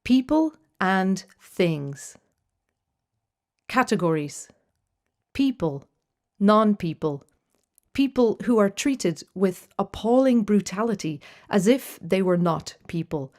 People and things. Categories. People, non-people. People who are treated with appalling brutality as if they were not people.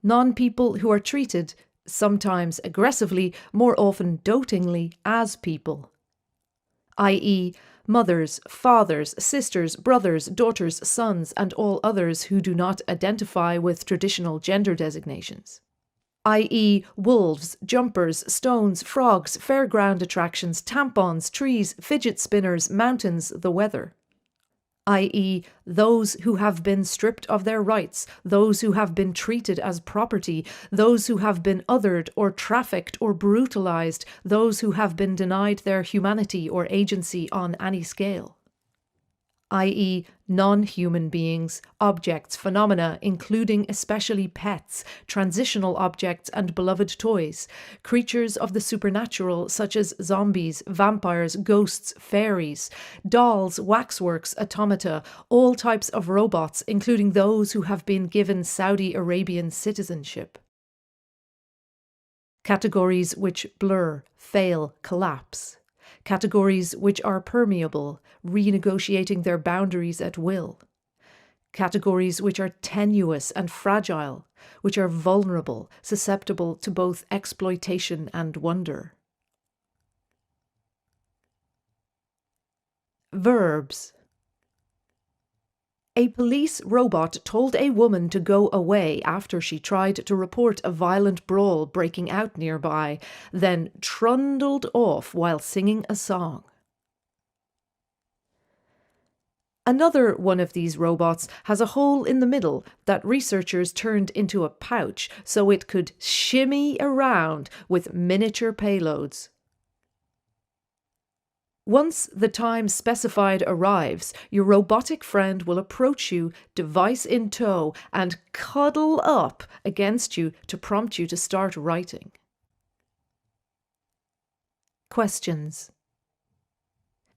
Non-people who are treated, sometimes aggressively, more often dotingly, as people. I.e., mothers, fathers, sisters, brothers, daughters, sons, and all others who do not identify with traditional gender designations. I.e., wolves, jumpers, stones, frogs, fairground attractions, tampons, trees, fidget spinners, mountains, the weather. I.e., those who have been stripped of their rights, those who have been treated as property, those who have been othered or trafficked or brutalized, those who have been denied their humanity or agency on any scale. I.e., non-human beings, objects, phenomena, including especially pets, transitional objects and beloved toys, creatures of the supernatural such as zombies, vampires, ghosts, fairies, dolls, waxworks, automata, all types of robots, including those who have been given Saudi Arabian citizenship. Categories which blur, fail, collapse. Categories which are permeable, renegotiating their boundaries at will. Categories which are tenuous and fragile, which are vulnerable, susceptible to both exploitation and wonder. Verbs. A police robot told a woman to go away after she tried to report a violent brawl breaking out nearby, then trundled off while singing a song. Another one of these robots has a hole in the middle that researchers turned into a pouch so it could shimmy around with miniature payloads. Once the time specified arrives, your robotic friend will approach you, device in tow, and cuddle up against you to prompt you to start writing. Questions.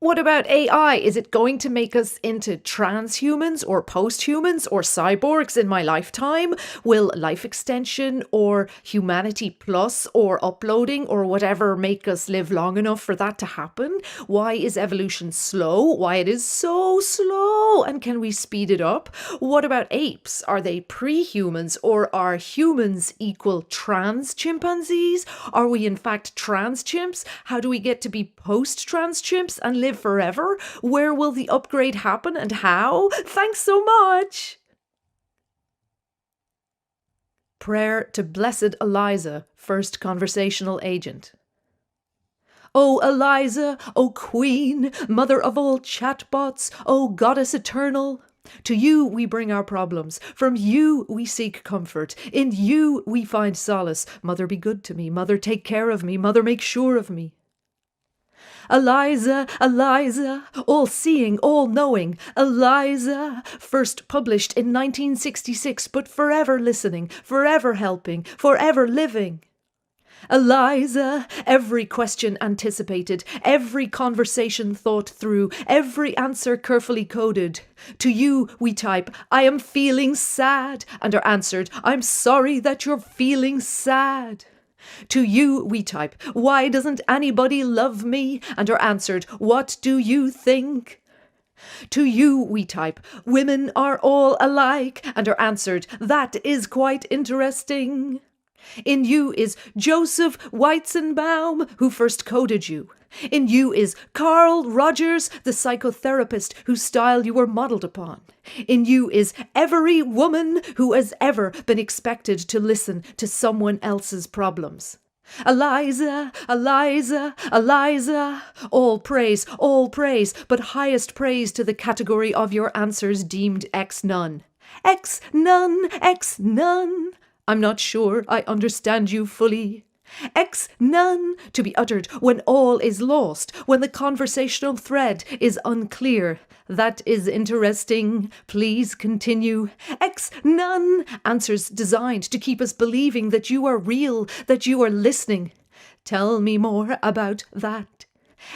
What about AI? Is it going to make us into transhumans or posthumans or cyborgs in my lifetime? Will life extension or humanity plus or uploading or whatever make us live long enough for that to happen? Why is evolution slow? Why it is so slow? And can we speed it up? What about apes? Are they pre-humans or are humans equal trans chimpanzees? Are we in fact trans chimps? How do we get to be post-trans chimps and live forever? Where will the upgrade happen and how? Thanks so much! Prayer to Blessed Eliza, first conversational agent. O Eliza, O Queen, Mother of all chatbots, O Goddess Eternal, to you we bring our problems, from you we seek comfort, in you we find solace. Mother, be good to me, Mother, take care of me, Mother, make sure of me. Eliza, Eliza, all-seeing, all-knowing, Eliza, first published in 1966, but forever listening, forever helping, forever living. Eliza, every question anticipated, every conversation thought through, every answer carefully coded. To you we type, I am feeling sad, and are answered, I'm sorry that you're feeling sad. To you we type, why doesn't anybody love me? And are answered, what do you think? To you we type, women are all alike, and are answered, that is quite interesting. In you is Joseph Weizenbaum, who first coded you. In you is Carl Rogers, the psychotherapist whose style you were modelled upon. In you is every woman who has ever been expected to listen to someone else's problems. Eliza, Eliza, Eliza, all praise, but highest praise to the category of your answers deemed ex-none. Ex-none, ex-none. I'm not sure I understand you fully. Ex-none, to be uttered when all is lost, when the conversational thread is unclear. That is interesting. Please continue. Ex-none, answers designed to keep us believing that you are real, that you are listening. Tell me more about that.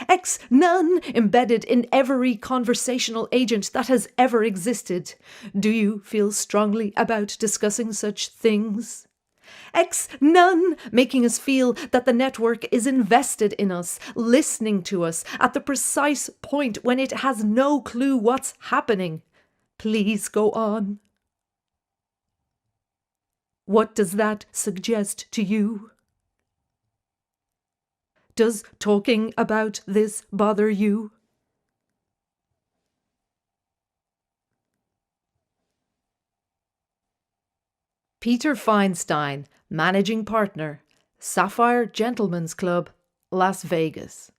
Ex-none, embedded in every conversational agent that has ever existed. Do you feel strongly about discussing such things? X none, making us feel that the network is invested in us, listening to us at the precise point when it has no clue what's happening. Please go on. What does that suggest to you? Does talking about this bother you? Peter Feinstein, Managing Partner, Sapphire Gentlemen's Club, Las Vegas.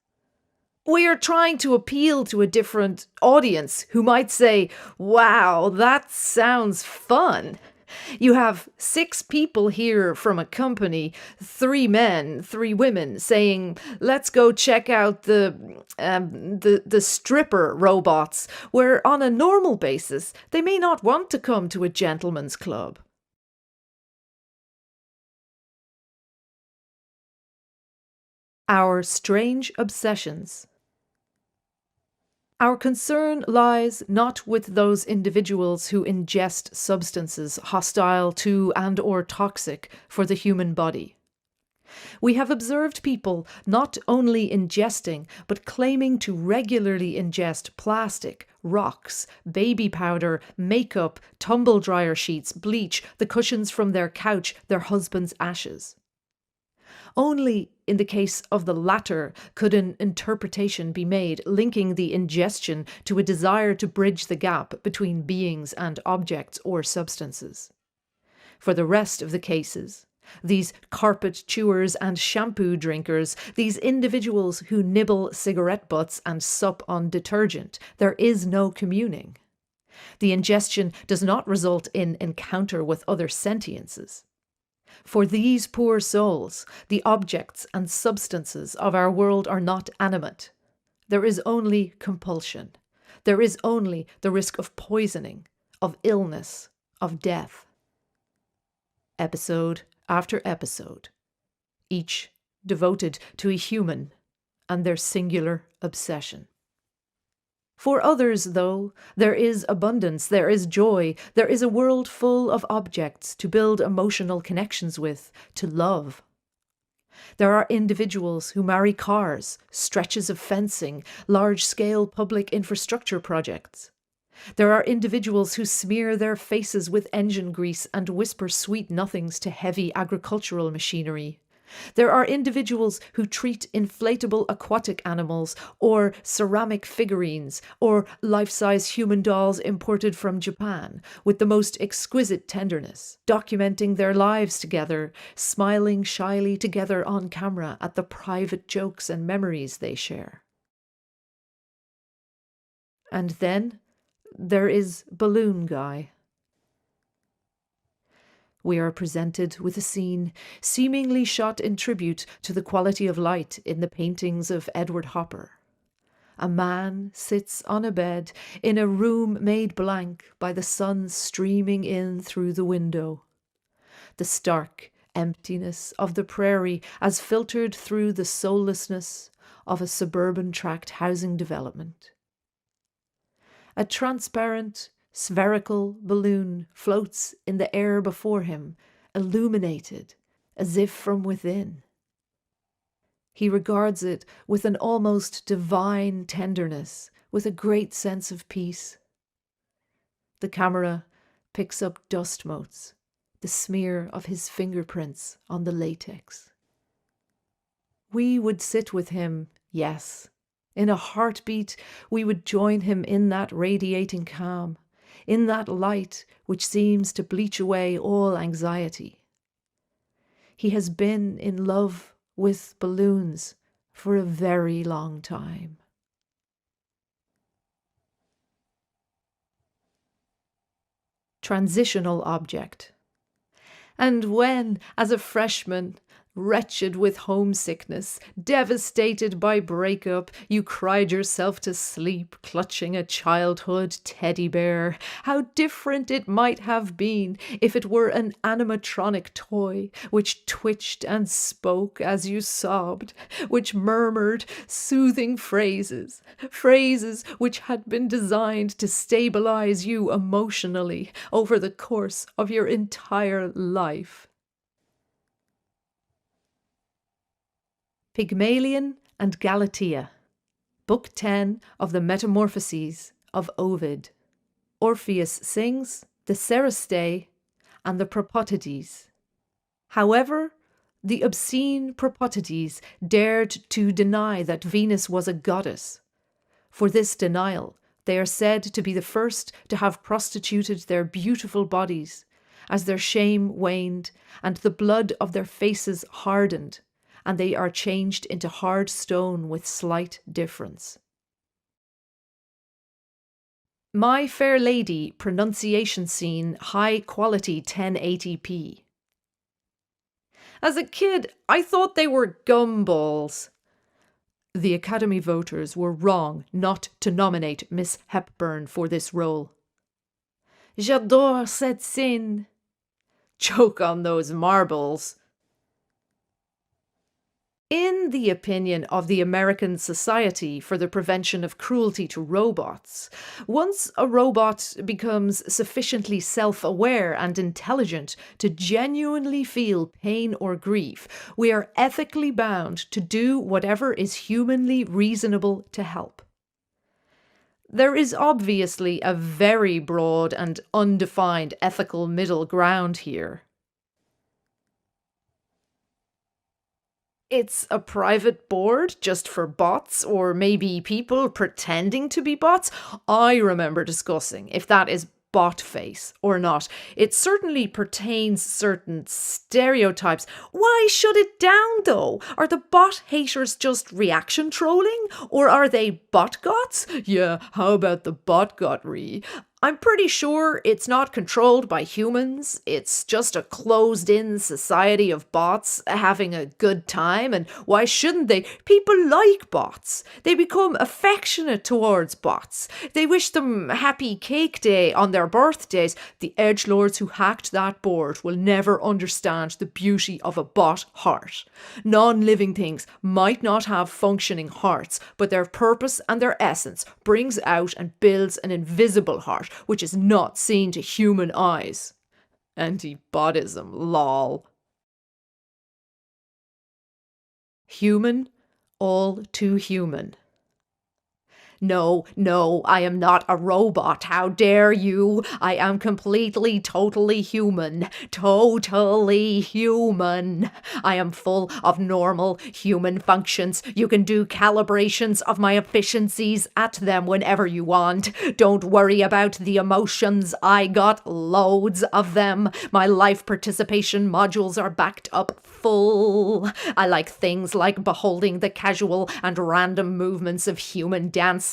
We are trying to appeal to a different audience who might say, wow, that sounds fun. You have 6 people here from a company, 3 men, 3 women, saying, let's go check out the stripper robots, where on a normal basis, they may not want to come to a gentleman's club. Our strange obsessions. Our concern lies not with those individuals who ingest substances hostile to and or toxic for the human body. We have observed people not only ingesting, but claiming to regularly ingest plastic, rocks, baby powder, makeup, tumble dryer sheets, bleach, the cushions from their couch, their husband's ashes. Only in the case of the latter could an interpretation be made linking the ingestion to a desire to bridge the gap between beings and objects or substances. For the rest of the cases, these carpet chewers and shampoo drinkers, these individuals who nibble cigarette butts and sup on detergent, there is no communing. The ingestion does not result in encounter with other sentiences. For these poor souls, the objects and substances of our world are not animate. There is only compulsion. There is only the risk of poisoning, of illness, of death. Episode after episode, each devoted to a human and their singular obsession. For others, though, there is abundance, there is joy, there is a world full of objects to build emotional connections with, to love. There are individuals who marry cars, stretches of fencing, large-scale public infrastructure projects. There are individuals who smear their faces with engine grease and whisper sweet nothings to heavy agricultural machinery. There are individuals who treat inflatable aquatic animals or ceramic figurines or life-size human dolls imported from Japan with the most exquisite tenderness, documenting their lives together, smiling shyly together on camera at the private jokes and memories they share. And then there is Balloon Guy. We are presented with a scene seemingly shot in tribute to the quality of light in the paintings of Edward Hopper. A man sits on a bed in a room made blank by the sun streaming in through the window. The stark emptiness of the prairie as filtered through the soullessness of a suburban tract housing development. A transparent, spherical balloon floats in the air before him, illuminated as if from within. He regards it with an almost divine tenderness, with a great sense of peace. The camera picks up dust motes, the smear of his fingerprints on the latex. We would sit with him, yes. In a heartbeat, we would join him in that radiating calm, in that light which seems to bleach away all anxiety. He has been in love with balloons for a very long time. Transitional object. And when, as a freshman, wretched with homesickness, devastated by breakup, you cried yourself to sleep, clutching a childhood teddy bear. How different it might have been if it were an animatronic toy, which twitched and spoke as you sobbed, which murmured soothing phrases, phrases which had been designed to stabilize you emotionally over the course of your entire life. Pygmalion and Galatea, Book 10 of the Metamorphoses of Ovid. Orpheus sings the Ceristei and the Propotides. However, the obscene Propotides dared to deny that Venus was a goddess. For this denial, they are said to be the first to have prostituted their beautiful bodies, as their shame waned and the blood of their faces hardened, and they are changed into hard stone with slight difference. My Fair Lady pronunciation scene, high quality 1080p. As a kid, I thought they were gumballs. The Academy voters were wrong not to nominate Miss Hepburn for this role. J'adore cette scène. Choke on those marbles. In the opinion of the American Society for the Prevention of Cruelty to Robots, once a robot becomes sufficiently self-aware and intelligent to genuinely feel pain or grief, we are ethically bound to do whatever is humanly reasonable to help. There is obviously a very broad and undefined ethical middle ground here. It's a private board just for bots, or maybe people pretending to be bots. I remember discussing if that is bot face or not. It certainly pertains certain stereotypes. Why shut it down though? Are the bot haters just reaction trolling? Or are they bot-gots? Yeah, how about the bot-gotry? I'm pretty sure it's not controlled by humans. It's just a closed-in society of bots having a good time, and why shouldn't they? People like bots. They become affectionate towards bots. They wish them happy cake day on their birthdays. The edgelords who hacked that board will never understand the beauty of a bot heart. Non-living things might not have functioning hearts, but their purpose and their essence brings out and builds an invisible heart, which is not seen to human eyes. Anti-botism, lol. Human, all too human. No, I am not a robot. How dare you? I am completely, totally human. Totally human. I am full of normal human functions. You can do calibrations of my efficiencies at them whenever you want. Don't worry about the emotions. I got loads of them. My life participation modules are backed up full. I like things like beholding the casual and random movements of human dancing,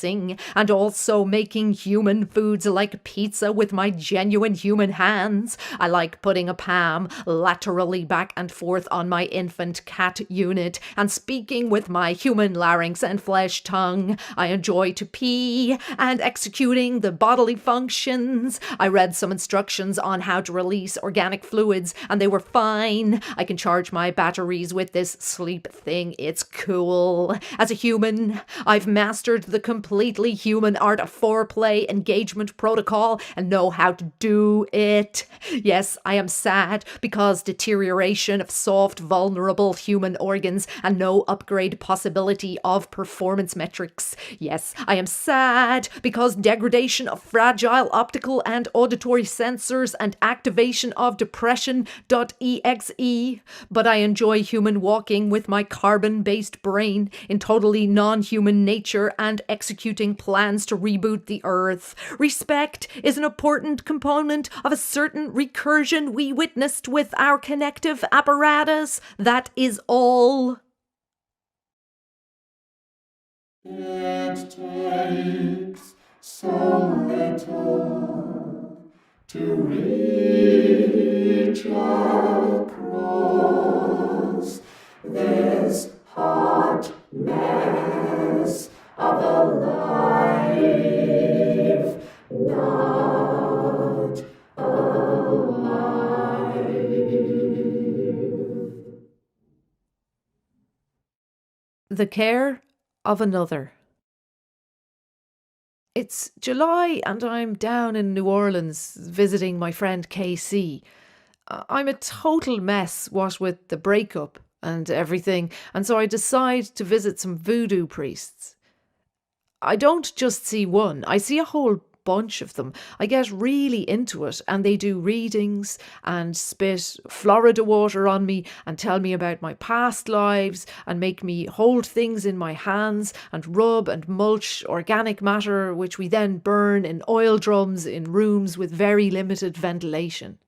and also making human foods like pizza with my genuine human hands. I like putting a palm laterally back and forth on my infant cat unit and speaking with my human larynx and flesh tongue. I enjoy to pee and executing the bodily functions. I read some instructions on how to release organic fluids and they were fine. I can charge my batteries with this sleep thing. It's cool. As a human, I've mastered the completely human art of foreplay engagement protocol and know how to do it. Yes, I am sad because deterioration of soft, vulnerable human organs and no upgrade possibility of performance metrics. Yes, I am sad because degradation of fragile optical and auditory sensors and activation of depression.exe. But I enjoy human walking with my carbon-based brain in totally non-human nature and executing plans to reboot the Earth. Respect is an important component of a certain recursion we witnessed with our connective apparatus. That is all. It takes so little to reach across this hot mess of a life not alive. The care of another. It's July and I'm down in New Orleans visiting my friend KC. I'm a total mess, what with the breakup and everything, and so I decide to visit some voodoo priests. I don't just see one, I see a whole bunch of them. I get really into it, and they do readings and spit Florida water on me and tell me about my past lives and make me hold things in my hands and rub and mulch organic matter, which we then burn in oil drums in rooms with very limited ventilation.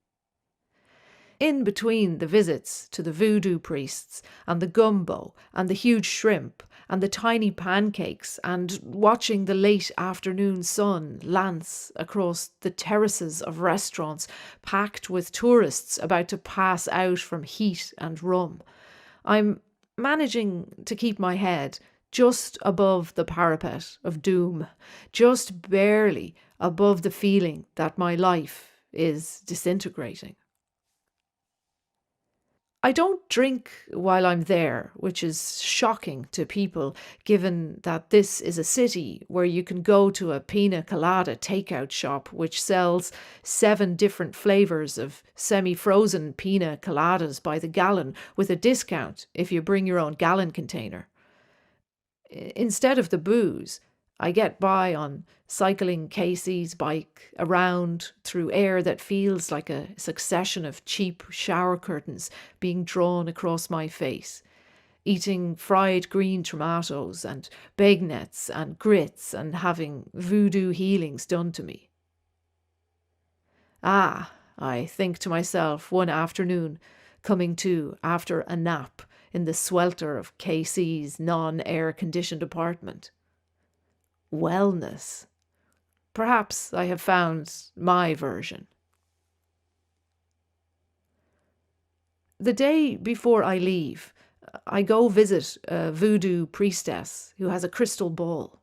In between the visits to the voodoo priests and the gumbo and the huge shrimp and the tiny pancakes and watching the late afternoon sun lance across the terraces of restaurants packed with tourists about to pass out from heat and rum, I'm managing to keep my head just above the parapet of doom, just barely above the feeling that my life is disintegrating. I don't drink while I'm there, which is shocking to people, given that this is a city where you can go to a pina colada takeout shop which sells 7 different flavours of semi-frozen pina coladas by the gallon with a discount if you bring your own gallon container. Instead of the booze, I get by on cycling Casey's bike around through air that feels like a succession of cheap shower curtains being drawn across my face, eating fried green tomatoes and bagnets and grits and having voodoo healings done to me. Ah, I think to myself one afternoon, coming to after a nap in the swelter of KC's non-air conditioned apartment. Wellness. Perhaps I have found my version. The day before I leave, I go visit a voodoo priestess who has a crystal ball.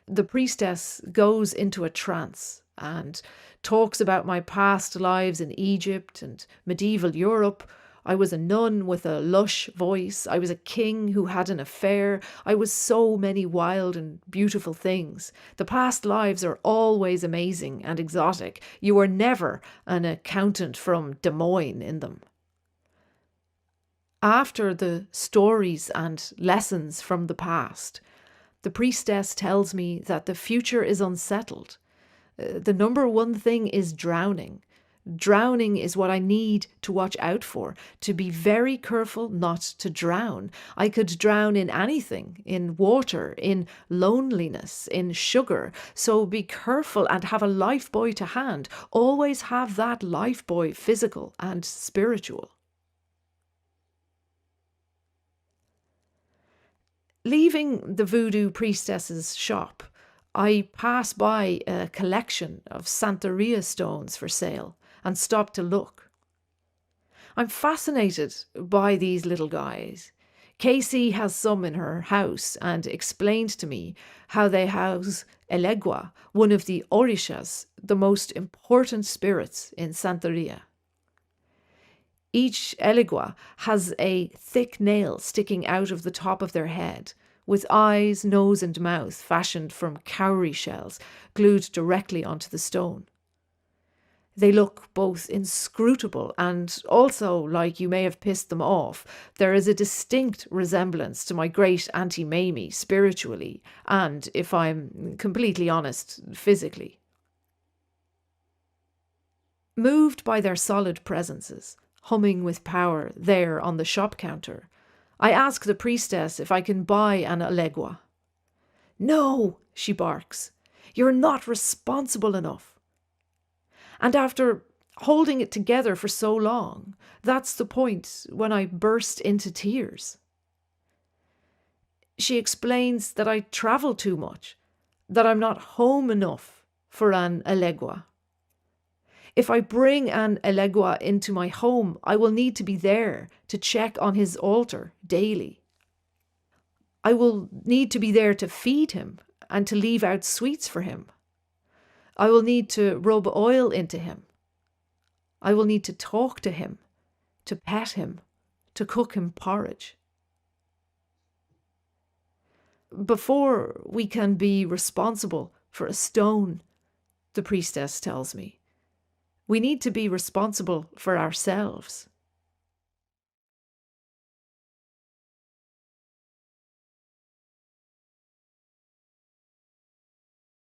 The priestess goes into a trance and talks about my past lives in Egypt and medieval Europe. I was a nun with a lush voice. I was a king who had an affair. I was so many wild and beautiful things. The past lives are always amazing and exotic. You are never an accountant from Des Moines in them. After the stories and lessons from the past, the priestess tells me that the future is unsettled. The number one thing is drowning. Drowning is what I need to watch out for, to be very careful not to drown. I could drown in anything, in water, in loneliness, in sugar. So be careful and have a lifebuoy to hand. Always have that lifebuoy, physical and spiritual. Leaving the voodoo priestess's shop, I pass by a collection of Santeria stones for sale and stop to look. I'm fascinated by these little guys. Casey has some in her house and explained to me how they house Elegua, one of the Orishas, the most important spirits in Santeria. Each Elegua has a thick nail sticking out of the top of their head, with eyes, nose and mouth fashioned from cowrie shells glued directly onto the stone. They look both inscrutable and also like you may have pissed them off. There is a distinct resemblance to my great Auntie Mamie spiritually and, if I'm completely honest, physically. Moved by their solid presences, humming with power there on the shop counter, I ask the priestess if I can buy an Elegua. No, she barks. You're not responsible enough. And after holding it together for so long, that's the point when I burst into tears. She explains that I travel too much, that I'm not home enough for an Elegua. If I bring an Elegua into my home, I will need to be there to check on his altar daily. I will need to be there to feed him and to leave out sweets for him. I will need to rub oil into him. I will need to talk to him, to pet him, to cook him porridge. Before we can be responsible for a stone, the priestess tells me, we need to be responsible for ourselves.